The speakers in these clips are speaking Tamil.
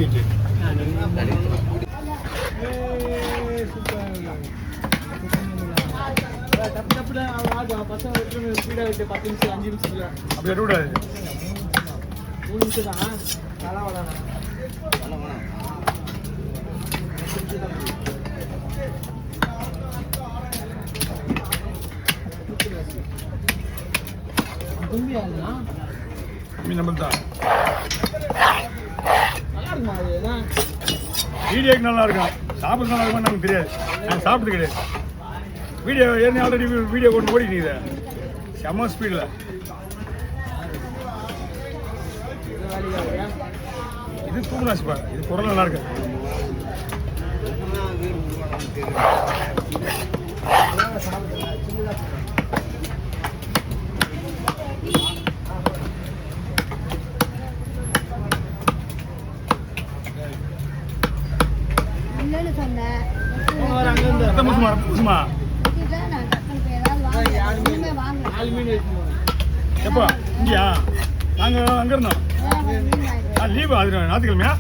நீட்டு அப்படி விடக்கூடாது 3 நிமிஷம் தான் நல்லா வளரணும் வீடியோக்கு நல்லா இருக்கும் சாப்பிட நல்லா இருக்கும் நமக்கு தெரியாது நான் சாப்பிட்டு கிடையாது வீடியோ ஏற்கனவே ஆல்ரெடி வீடியோ கொண்டு ஓடிட்டு செம்ம ஸ்பீடில் இது தூங்குறாச்சுப்பா இது குரல் நல்லா இருக்கு எப்போ இங்கயா நாங்க அங்க இருந்தோம் லீவு அது ஞாயிற்றுக்கிழமையா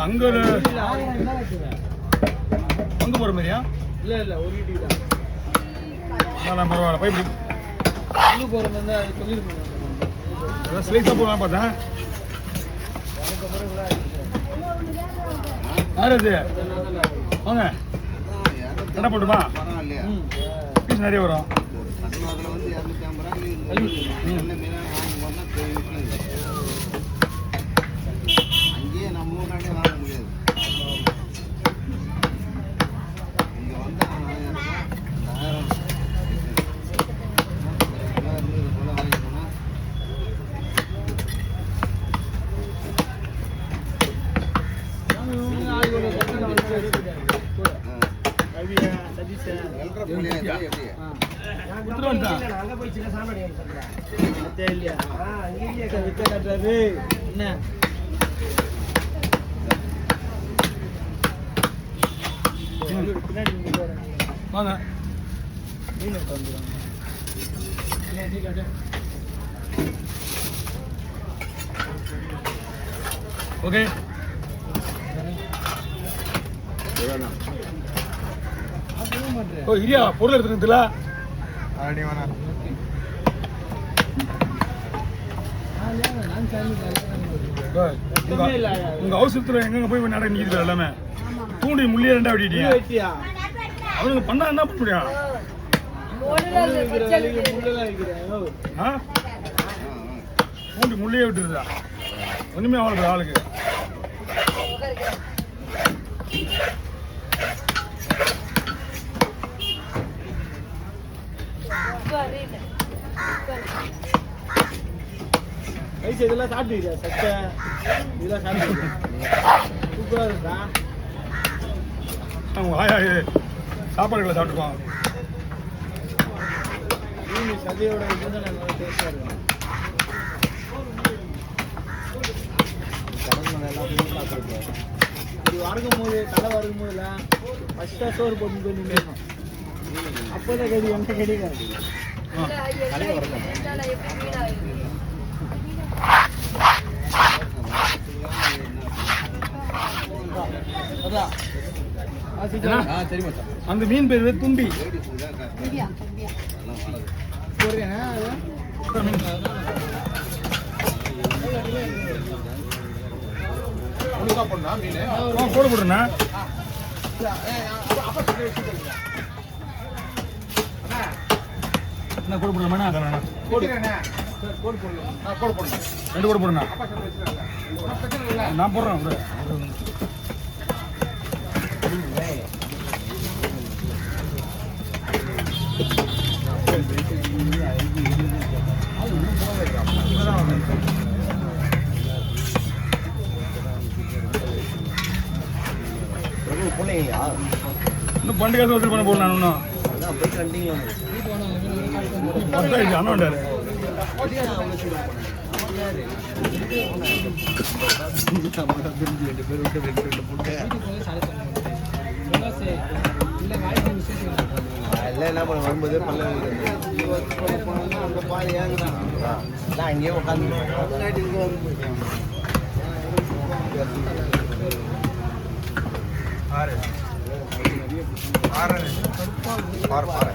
அங்க அங்க போற மாதிரியா இல்ல இல்ல ஒரு வீட்டுக்கு தான் பரவாயில்ல பைப் அங்க போற மாதிரி அது சொல்லிருக்கோம் ஸ்லைஸா போகலாம் பார்த்தேன் யார் அது வாங்க கடை போட்டுமா பீஸ் நிறைய வரும் அங்கேயே நம்ம ஊராண்டே வாங்க முடியாது இங்கே வந்தால் 1000 போய் சின்ன சாப்பாடு தெரியலையா இங்கே விற்க கட்டுறது என்ன பின்னாடி வாங்க மீன் எடுத்து வந்துடுவாங்க ஓகே ஓ இல்லையா பொருள் எடுத்துருக்குதுல ஆடி வேணா உங்க அவசரத்துல எங்க போய் நடக்க நிக்குது எல்லாமே தூண்டி முள்ளிய ரெண்டா வெட்டிட்டீங்க அவனுக்கு பண்ணா என்ன பண்ண முடியும் தூண்டி முள்ளியே விட்டுருதா ஒண்ணுமே அவனுக்கு ஆளுக்கு ஐஸ் இதெல்லாம் சாப்பிட்டுக்கிறியா சட்டை இதெல்லாம் சாப்பிட்டுக்கிறியா சூப்பராக இருக்கா அவங்க ஆயா சாப்பாடுகளை சாப்பிட்டுப்பான் மீன் சதையோட இது தான் நல்லா டேஸ்டாக இருக்கும் இது வறுக்கும் போது தலை வறுக்கும் போதுலாம் ஃபஸ்ட்டாக சோறு போட்டு போய் நின்றுணும் அப்போதான் கறி என்கிட்ட கிடைக்காது அந்த மீன் பேர் தும்பி போட போடுறேண்ணா என்ன கோடு போடலாமா ரெண்டு கோடு போடுண்ணா நான் போடுறேன் இன்னும் பண்டிகை வசூல் பண்ண போடலாம் இன்னும் அண்ணாண்டாரு என்ன பண்ண வரும்போது பல்ல அந்த பால் ஏங்குதான் அதான் அங்கேயே உட்காந்து இங்கே வந்து ஆறு ஆறு பாரு பாரு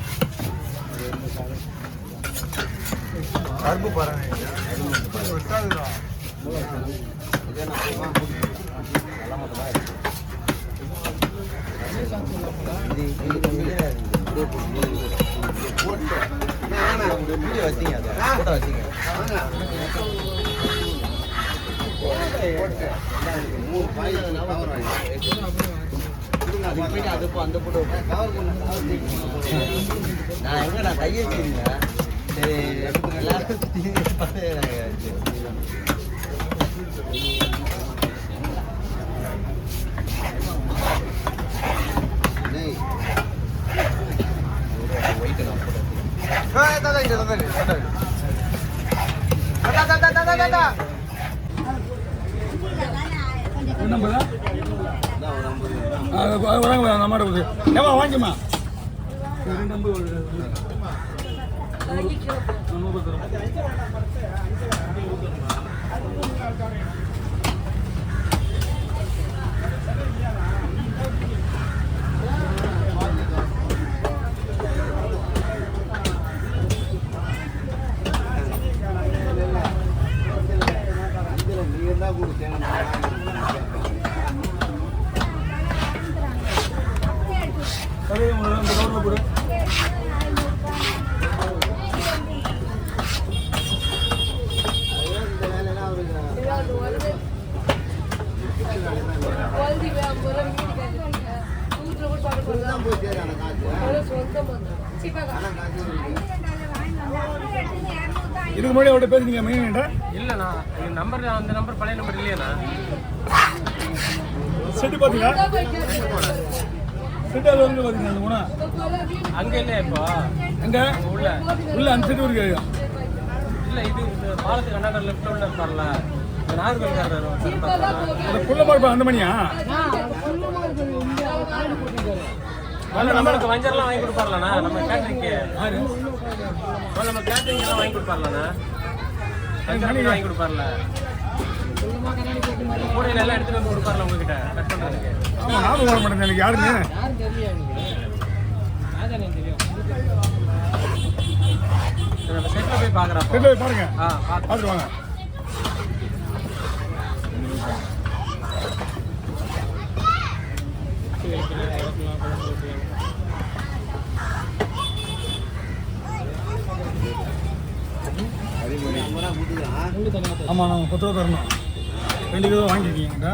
கருப்பு பாரு வச்சிங்க அதை வச்சிங்க அந்த போட்டோ நான் எங்க நான் கையை வச்சிருக்கேன் சரி எல்லாரும் வராங்க நம்ம ஏமா வாங்கிமா இதுக்கு முன்னாடி அவர்கிட்ட பேசுனீங்க மெயின் இல்லைண்ணா நம்பர் அந்த நம்பர் பழைய நம்பர் இல்லையாண்ணா செட்டு பார்த்தீங்களா செட்டு அது வந்து பார்த்தீங்களா அந்த மூணா அங்கே இல்லையா இப்போ எங்க உள்ள உள்ள அந்த செட்டு இருக்கு இல்லை இது பாலத்துக்கு அண்ணாட லெஃப்ட் உள்ள இருப்பார்ல நாகர்கோவில்காரர் அந்த புள்ள பார்ப்பா அந்த மணியா நம்மளுக்கு வஞ்சர்லாம் வாங்கி கொடுப்பார்லண்ணா நம்ம கேட்டரிங்க்கு நம்ம கேட்டரிங்லாம் வாங்கி கொடுப்பார்லண்ணா வஞ்சர் வாங்கி கொடுப்பார்ல கூடையில எல்லாம் எடுத்துட்டு வந்து கொடுப்பார்ல உங்ககிட்ட கட் பண்ணுறதுக்கு ஆமாம் ஞாபகம் வர மாட்டேன் எனக்கு யாருன்னு நம்ம செட்டில் போய் பார்க்குறோம் செட்டில் போய் பாருங்க பார்த்து பார்த்துட்டு வாங்க ஆமாம் நான் 10 ரூபா தரணும் 2 கிலோ வாங்கிருக்கீங்கடா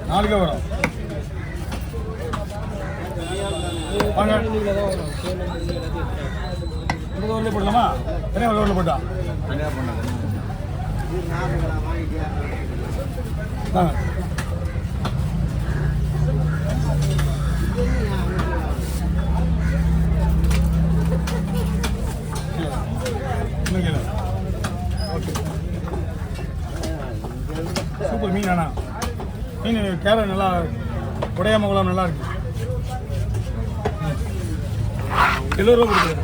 4 கிலோ வரும் வாங்க இந்த ஊரில் போடலாமா தனியாக ஊரில் போட்டா வாங்க ஓகே சூப்பர் மீன் அண்ணா மீன் கேரை நல்லா உடையாம குழம்பு நல்லா இருக்கு 7 ரூபா கொடுக்குறேன்